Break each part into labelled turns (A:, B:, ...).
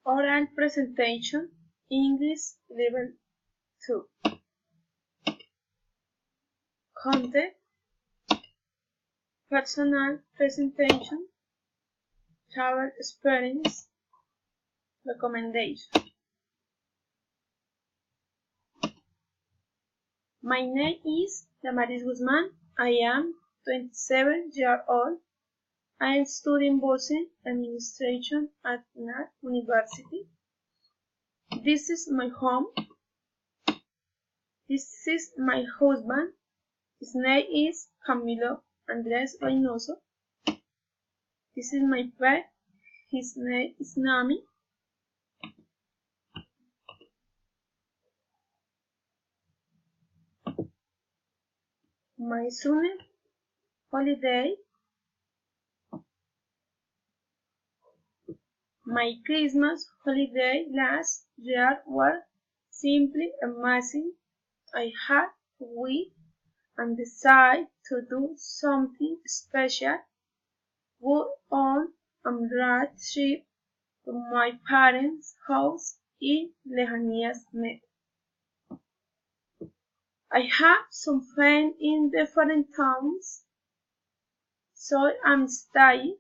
A: Oral presentation, English level 2. Content, personal presentation, travel experience, recommendation. My name is Damaris Guzman. I am 27 years old. I am studying business administration at NAT University. This is my home. This is my husband. His name is Camilo Andres Reynoso. This is my pet. His name is Nami. My summer holiday. My Christmas holiday last year were simply amazing. I had to wait and decide to do something special. Go on a road trip to my parents' house in Lejanías, Met. I have some friends in different towns, so I'm staying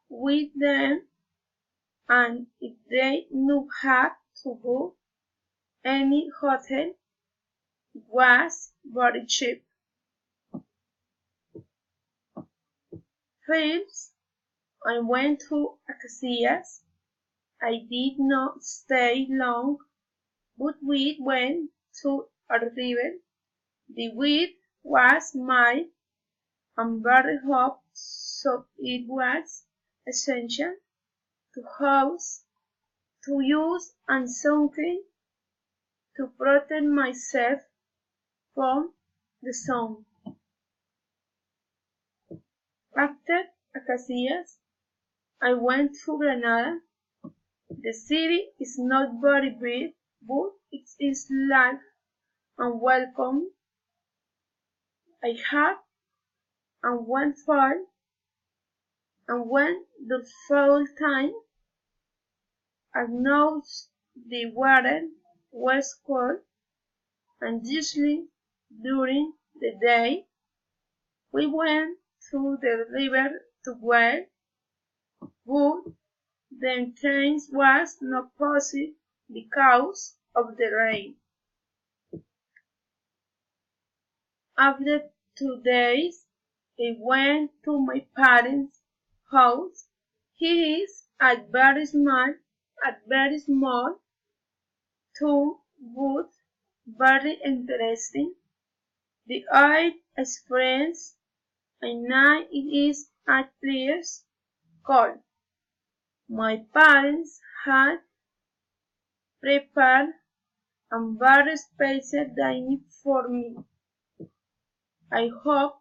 A: with them, and if they knew how to book any hotel, it was very cheap. First, I went to Acacias. I did not stay long, but we went to a river. The wind was mild and very hot, so it was essential to use sunscreen to protect myself from the sun. After Acacias, I went to Granada. The city is not very big, but it is live and welcome. I had and went fall, and when the fall time, I noticed the water was cold, and usually during the day we went to the river to wade, but the entrance was not possible because of the rain. After 2 days, I went to my parents' house. He is at very small, too, but very interesting. The old experience, and now it is a clear cold. My parents had prepared a very special dining for me. I hope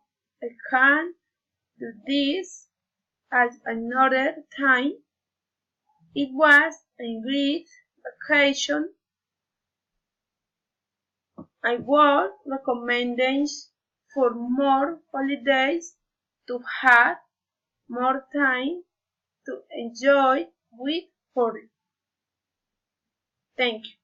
A: I can do this at another time. It was a great vacation. I would recommend for more holidays to have more time to enjoy with family. Thank you.